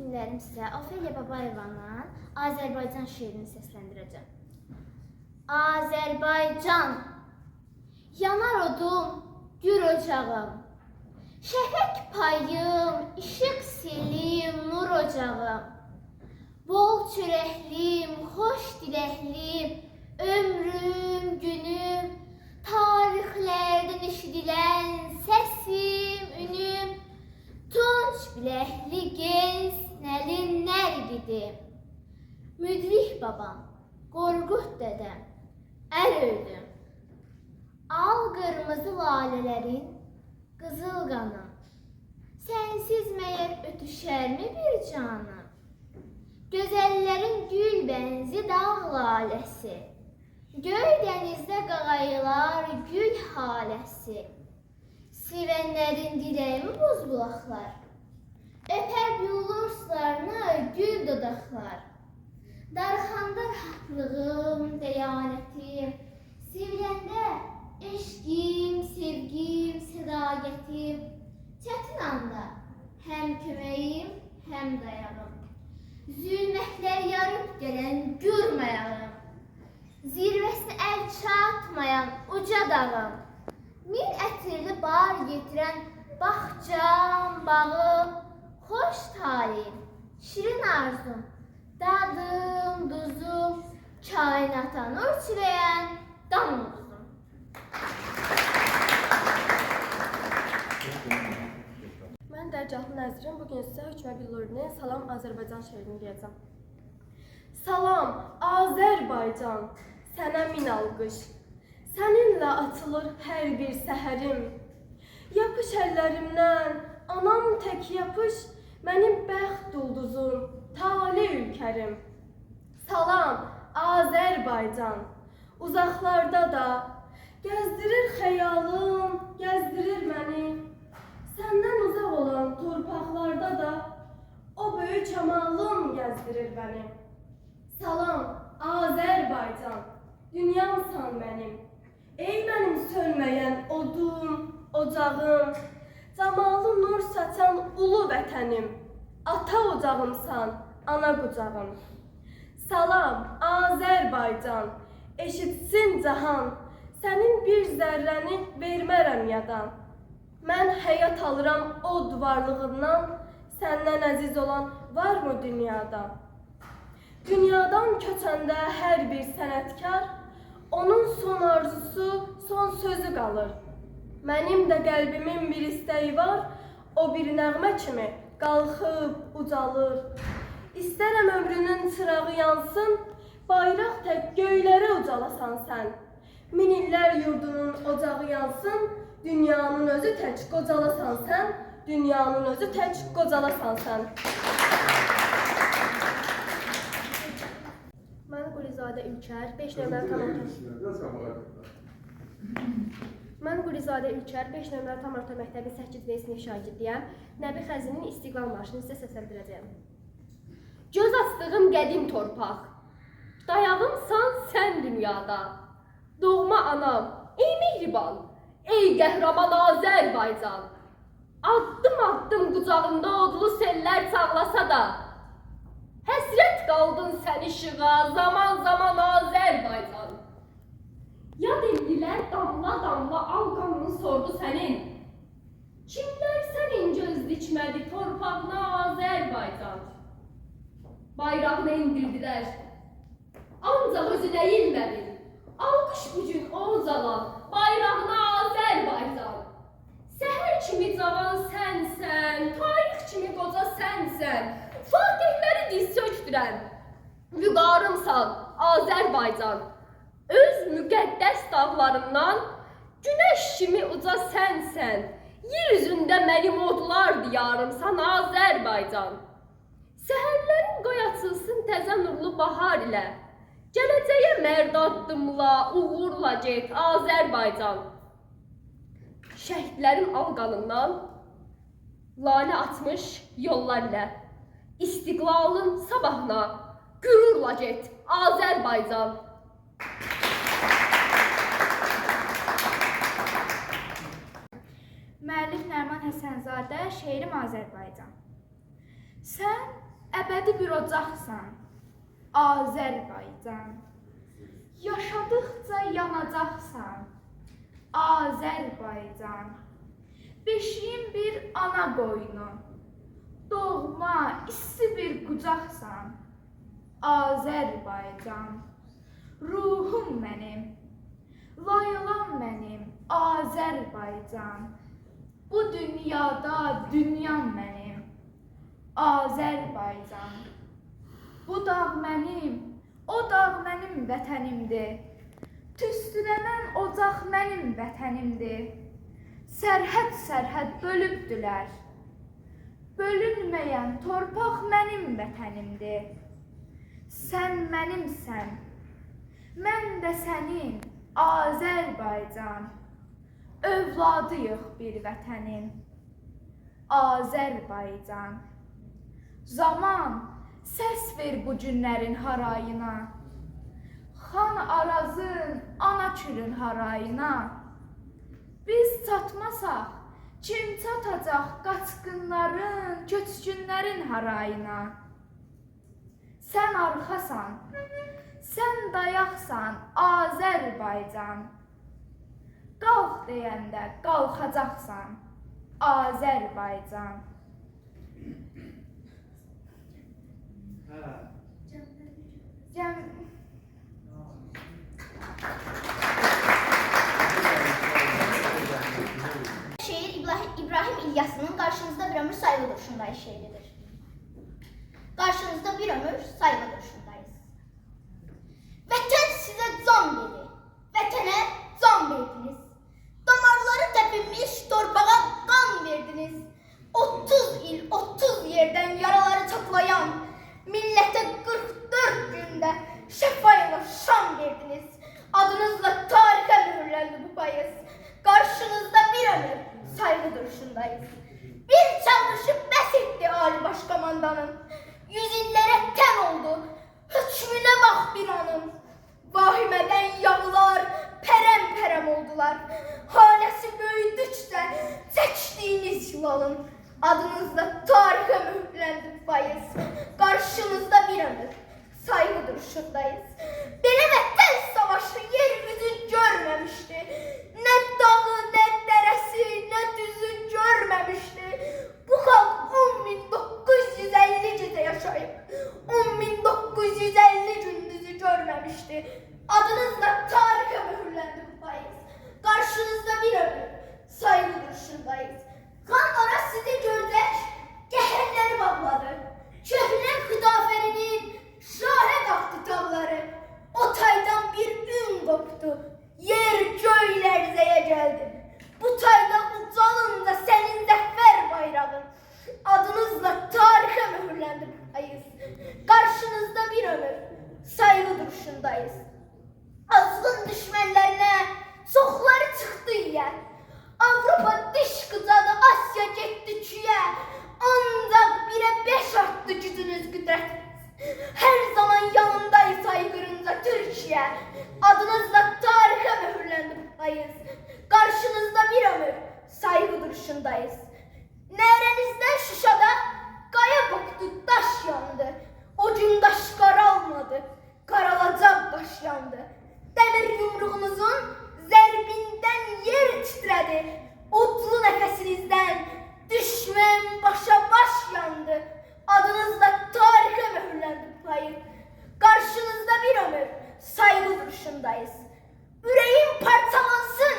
günlərim sizə Ofeliya Babayevanın Azərbaycan şeirini səsləndirəcəm. Azərbaycan, yanar odum, gür ocağım, şəfək payım, işıq selim, nur ocağım, bol çörəklim, xoş diləklim, ömrüm, günüm, tarixlərdən eşidilən səsim, ünüm, tunç biləkli gez, nəlin nərgidim, müdrik babam, Qorqud dədəm, əl öydüm, al qırmızı lalələrin qızıl qanım, sənsiz məyər ötüşərmi bir canım? Gözəllərin gül bənzi dağ laləsi, göy dənizdə qağayılar gül haləsi, sevənlərin diləyimi boz bulaqlar, öpər yulur sularını gül dodaqlar, darxanda rahatlığım, dəyanətim, seviləndə eşqim, sevgim, sədaqətim, çətin anda həm köməyim, həm dayağım, zülmətlər yarıb gələn gürməyağım, zirvəsinə əl çatmayan uca dağım, min ətirli bar getirən bağçam, bağım, xoş talim, şirin arzum, dadım, duzum, kainata nur çiləyən damımızım. Mən Dərgahlı Nəzrin, bugün sizə Hükmə Billurinin Salam Azərbaycan şeirini deyəcəm. Salam Azərbaycan, sənə min alqış, səninlə açılır hər bir səhərim. Yapış əllərimdən, anam tək yapış, mənim bəxt ulduzum, tali ülkərim. Salam Azərbaycan, uzaqlarda da gəzdirir xəyalım, gəzdirir məni. Səndən uzaq olan torpaqlarda da o böyük kəmalım gəzdirir məni. Salam Azərbaycan, dünyamsan mənim. Ey mənim sönməyən odum, ocağım, camalı nur saçan ulu vətənim, ata ocağımsan, ana qucağım. Salam Azərbaycan, eşitsin cahan, sənin bir zərrəni vermərəm yadan. Mən həyat alıram od varlığından, səndən əziz olan varmı dünyada? Dünyadan köçəndə hər bir sənətkar, onun son arzusu, son sözü qalır. Mənim də qəlbimin bir istəyi var, o bir nəğmə kimi qalxıb, ucalır. İstərəm ömrünün çırağı yansın, bayraq tək göylərə ucalasan sən. Min illər yurdunun ocağı yansın, dünyanın özü tək qocalasan sən, dünyanın özü tək qocalasan sən. Mən Qulizadə Ülkər, 5 nömrəli tam orta məktəbin 8B sinif şagirdiyəm. Nəbi Xəzinin İstiqlal marşını sizə səsləndirəcəyəm. Göz astığım qədim torpaq, dayağımsan sən dünyada. Doğma anam, ey mehriban, ey qəhrəman Azərbaycan. Addım addım qucağında odlu sellər çağlasa da, həsrət qaldın sən işığa, zaman zaman Azərbaycan. Yad ellilər damla damla al qanını sordu sənin. Kimlər sənin göz dikmədi torpağına Azərbaycan? Bayrağını indirdilər, ancaq özü deyilmədin. Alqış bugün o uzalan, bayrağına Azərbaycan. Səhər kimi cavan sənsən, tarix kimi qoca sənsən. Fatihləri diz çöktürən, vüqarımsan Azərbaycan. Öz müqəddəs dağlarından günəş kimi uca sənsən. Yer üzündə mənim odlar diyarımsan Azərbaycan. Səhərlərin qoy açılsın təzə nurlu bahar ilə. Gələcəyə mərd addımla, uğurla get Azərbaycan. Şəhidlərin al qanından lalə atmış yollar ilə. İstiqlalın sabahına qürurla get Azərbaycan. Müəllif Nəriman Həsənzadə, şeirim Azərbaycan. Sən əbədi bir ocaqsan, Azərbaycan. Yaşadıqca yanacaqsan, Azərbaycan. Beşiyin bir ana qoynu, doğma, isti bir qucaqsan, Azərbaycan. Ruhum mənim, laylam mənim, Azərbaycan. Bu dünyada dünyam mənim, Azərbaycan. Bu dağ mənim, o dağ mənim vətənimdir. Tüstülənən ocaq mənim vətənimdir. Sərhəd bölübdülər. Bölünməyən torpaq mənim vətənimdir. Sən mənimsən, mən də sənin, Azərbaycan. Övladıyıq bir vətənin, Azərbaycan. Zaman səs ver bu günlərin harayına, Xan Arazın, ana çürün harayına. Biz çatmasaq, kim çatacaq qaçqınların, köçkünlərin harayına? Sən arxasan, sən dayaqsan, Azərbaycan. Qalx deyəndə qalxacaqsan, Azərbaycan. Şeir İbrahim İlyas'ın Karşınızda Bir Ömür Saygı Duruşundayız şeiridir. Karşınızda bir ömür saygı duruşundayız. Vətən sizə can dedi, vətənə can verdiniz. Damarları tepinmiş torpağa kan verdiniz. 30 il, 30 yerden yaraları çatlayan millete 44 günde şefayla şan verdiniz. Adınızla tarihe mühürlendi bu payız. Karşınızda bir ömür saygı duruşundayız. Bir çağrışı bes etti Ali Başkomandanın. Yüzillere ten oldu, hükmüne bak binanın. Vahimeden yağlar perem oldular. Hanesi büyüdükçe seçtiğiniz yılalın. Adınızla tarihe mühürlendi payız. Karşınızda bir ömür saygı duruşundayız. Beni vətən savaşı yeryüzü görmemişti. Ne dağı, ne deresi, ne düzü görmemişti. Bu halk 10.950 yaşayıp 10.950 gündüzü görmemişti. Adınızla tarihe mühürlendi bu payız. Karşınızda bir ömür saygı duruşundayız. Kan ara sizi gördük, gehenleri bağladı. Köhne hüdaferinin şahe kalktı tavları. O taydan bir ün koptu, yer göy lerzeye geldi. Bu tayda ucalınca senin zafer bayrağın. Adınızla tarihe mühürlendi bu payız. Karşınızda bir ömür saygı duruşundayız. Azgın düşmanlarına soxları çıktı yer. Avrupa diş qıcadı, Asya getdi küyə. Ancaq 1'e 5 arttı gücünüz, qüdrətiniz. Hər zaman yanındayız saygırınca Türkiye. Adınızla tarihe mühürlendi bu payız. Karşınızda bir ömür saygı duruşundayız. Nerenizden Şuşada kaya boktu, daş yandı. O gün daş karalmadı, karalacak daş yandı. Demir yumruğunuzun zərbindən yer titredi. Otlu nefesinizden düşmən başa baş yandı. Adınızla tarihe mühürlendi payı. Karşınızda bir ömür saygı duruşundayız. Yüreğim parçalansın,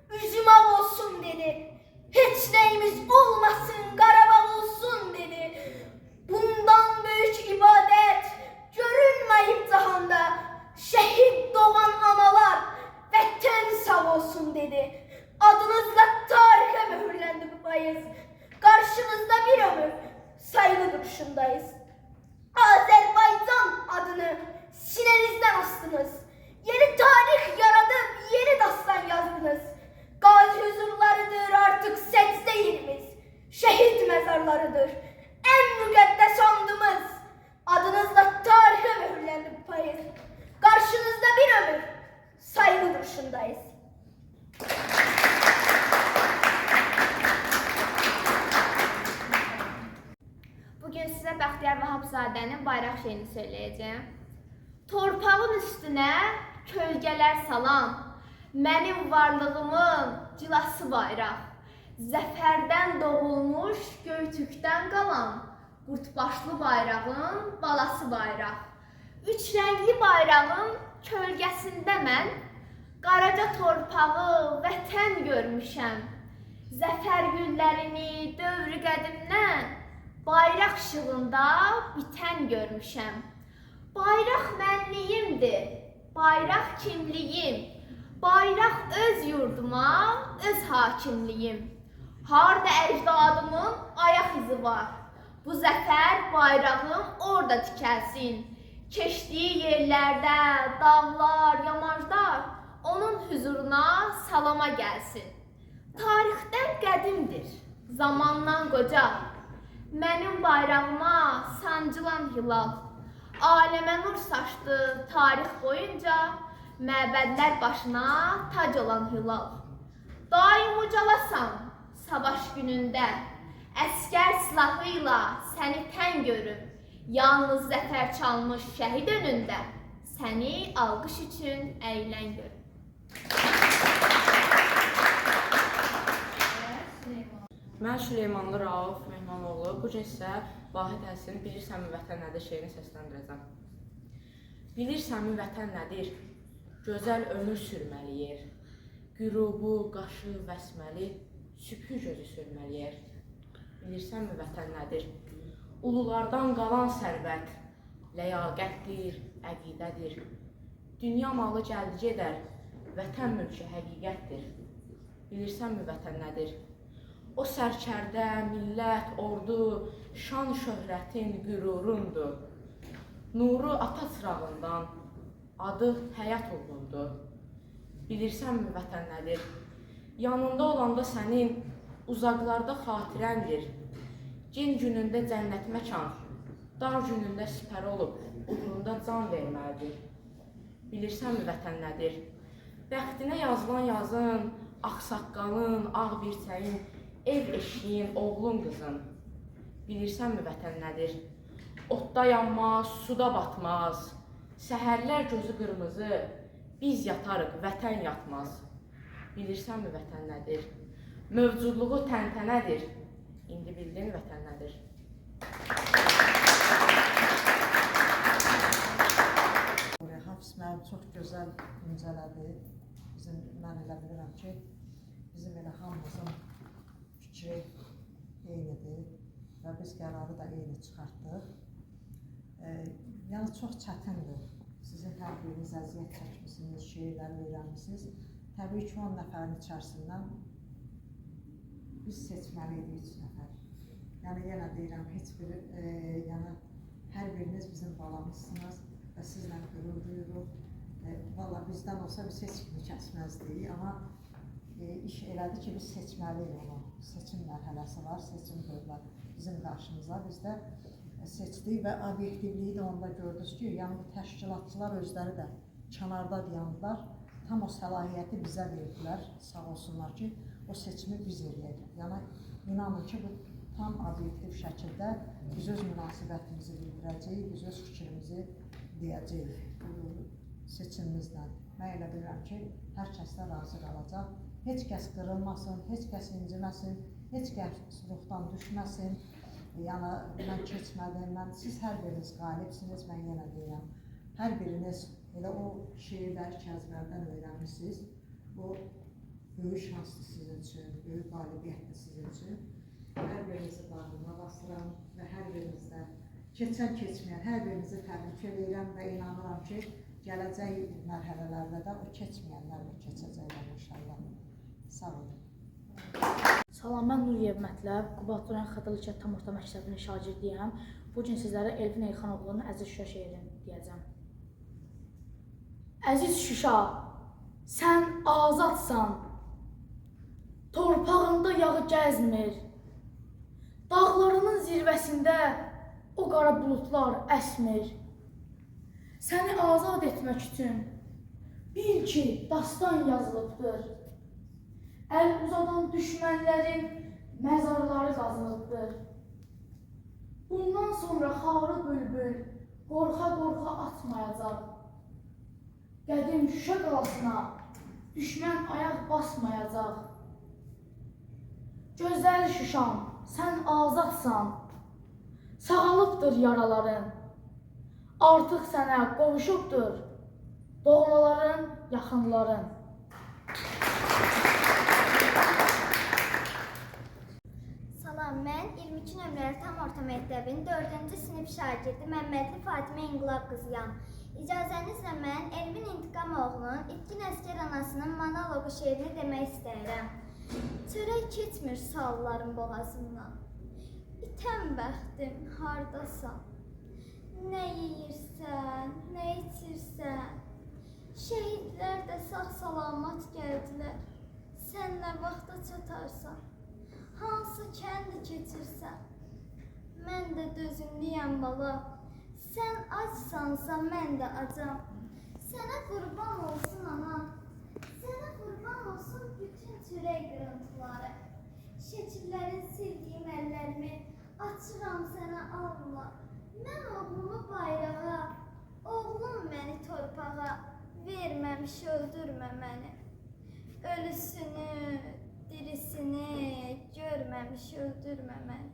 üzüm av olsun dedi. Hiç neyimiz olmasın, Qarabağ olsun dedi. Bundan büyük ibadet görünmeyip cahanda. Şehit doğan analar vətən sağ olsun dedi. Adınızla tarihe mühürlendi bu payız. Karşınızda bir ömür saygı duruşundayız. Azerbaycan adını sinenizden astınız. Yeni tarih yaradıp yeni dastan yazdınız. Gazi huzurlarıdır artık secde yerimiz. Şehit mezarlarıdır en müqəddəs andımız. Adınızla tarihe mühürlendi bu payız. Karşınızda bir ömür saygı duruşundayız. Bugün size Bəxtiyar Vahabzadənin bayraq şeyini söyləyəcəm. Torpağın üstünə kölgələr salan, mənim varlığımın cilası bayraq. Zəfərdən doğulmuş Göytürkdən qalan, qurtbaşlı bayrağın balası bayraq. Üç rəngli bayrağın kölgəsində mən Qaraca torpağı vətən görmüşəm. Zəfər güllərini dövrü qədimdən bayraq işığında bitən görmüşəm. Bayraq mənliyimdir, bayraq kimliyim, bayraq öz yurduma, öz hakimliyim. Harda əcdadımın ayaq izi var, bu zəfər bayrağım orada tikəlsin. Keçdiyi yerlərdə dağlar, yamaclar onun hüzuruna salama gəlsin. Tarixdən qədimdir, zamandan qoca, mənim bayrağıma sancılan hilal. Aləmə nur saçdı tarix boyunca, məbədlər başına tac olan hilal. Daim ucalasan savaş günündə, əskər silahıyla səni tən görüm. Yalnız zəfər çalmış şəhid önündə, səni alqış üçün əylən görüm. Mən Süleymanlı Rauf Mehmanoğlu. Bu gün sizə Vahid Həsinin Bilirsənmi vətən nədir şeirini səsləndirəcəm. Bilirsənmi vətən nədir? Gözəl ömür sürməli yer. Qürubu, qaşı, vəsməli, sübhü gözü sürməli yer. Bilirsənmi vətən nədir? Ululardan qalan sərvət, ləyaqətdir, əqidədir. Dünya malı gəldi gedər, vətən mülkü həqiqətdir. Bilirsənmi vətən nədir? O sərkərdə, millət, ordu, şan şöhrətin qürurundur. Nuru ata çırağından, adı həyat uğrundur. Bilirsənmi vətən nədir? Yanında olanda sənin, uzaqlarda xatirəndir. Cin günündə cənnət məkan, dar günündə sipər olub, uğrunda can verməlidir. Bilirsənmi vətən nədir? Bəxtinə yazılan yazın, ağsaqqalın, ağ birçəyin, ev eşiyin, oğlun qızın. Bilirsənmi vətən nədir? Otda yanmaz, suda batmaz, səhərlər gözü qırmızı, biz yatarıq, vətən yatmaz. Bilirsənmi vətən nədir? Mövcudluğu təntənədir. İndi bildin vətən nədir? Hafız mənim çox gözəl incələdi. Mən elə bilirəm ki, bizim elə hamımızın fikri eynidir və biz qərarı da eyni çıxartdıq. Yəni çox çətindir. Sizin hər biriniz əziyyət çəkmişsiniz, şeirləri öyrənmişsiniz. Təbii ki, 10 nəfərin içərisindən biz seçməliydik 3 nəfər. Yəni yenə deyirəm, heç bir, yəni hər biriniz bizim balamızsınız və sizlə qürur duyuruq. Valla bizdən olsa biz heç kimi kəsməzdik, amma iş elədi ki, biz seçməliyik onu. Seçim mərhələsi var, seçim qoydular bizim qarşımıza. Biz də seçdik və obyektivliyi də onda gördünüz ki, yəni bu təşkilatçılar özləri də kənarda dayandılar. Tam o səlahiyyəti bizə verdilər, sağ olsunlar ki, o seçimi biz eləyək. Yəni, inanın ki, bu tam obyektiv şəkildə biz öz münasibətimizi bildirəcəyik, biz öz fikrimizi deyəcəyik bu seçimimizlə. Mən elə bilirəm ki, hər kəs də razı qalacaq. Heç kəs qırılmasın, heç kəs inciməsin, heç kəs ruhdan düşməsin. Yəni, mən keçmədim, siz hər biriniz qalibsiniz, mən yenə deyirəm. Hər biriniz elə o şeirləri kəzlərdən öyrənmişsiniz. Bu böyük şanslı sizin üçün, böyük qalibiyyətli sizin üçün. Hər birinizi bağrıma basıram və hər birinizdə keçən keçməyən, hər birinizi təbrik edirəm və inanıram ki, gələcək mərhələlərdə də o keçməyənlər də keçəcəklər inşallah. Sağ olun. Salam, mən Nuriyev Mətləb, Qubadlı Xədəli Kənd Tam Orta Məktəbinin şagirdiyəm. Bugün sizlərə Elvin Elxanoğlu'nun Əziz Şuşa şeirini deyəcəm. Əziz Şuşa, sən azadsan, torpağında yağı gəzmir, dağlarının zirvəsində o qara bulutlar əsmir. Səni azad etmək üçün bil ki, dastan yazılıbdır. Əl uzadan düşmənlərin məzarları qazılıbdır. Bundan sonra xarı bülbül qorxa-qorxa atmayacaq. Qədim Şuşa qalasına düşmən ayaq basmayacaq. Gözəl Şuşam, sən azadsan. Sağalıbdır yaraların. Artıq sənə qovuşubdur doğmaların, yaxınların. Salam, mən 22 nömrəli tam orta məktəbin 4-cü sinif şagirdi Məmmədli Fatimə İnqilab qızıyam. İcazənizlə mən Elvin İntiqamoğlu'nun İtkin Əskər Anasının monoloqu şeirini demək istəyirəm. Çörək keçmir salların boğazından. İtəm bəxtim, hardasan? Nə yeyirsən, nə içirsən? Şəhidlər də sağ-salamat gəldilər. Sən nə vaxta çatarsan? Hansı kəndi keçirsən? Mən də dözümlüyəm bala. Sən acsansa mən də acam. Sənə qurban olsun ana. Sənə qurban olsun bütün çörək qırıntıları. Şəkillərin sildiyim əllərimi açıram sənə Allah. Mən oğlumu bayrağa, oğlum məni torpağa. Verməmiş öldürmə məni. Ölüsünü, dirisini görməmiş öldürmə məni.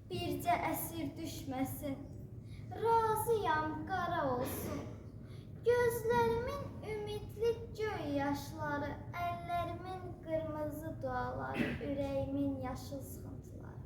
Bircə əsir düşməsin. Razıyam qara olsun. Gözlərimin ümidli göy yaşları, əllərimin qırmızı duaları, ürəyimin yaşıl sıxıntıları.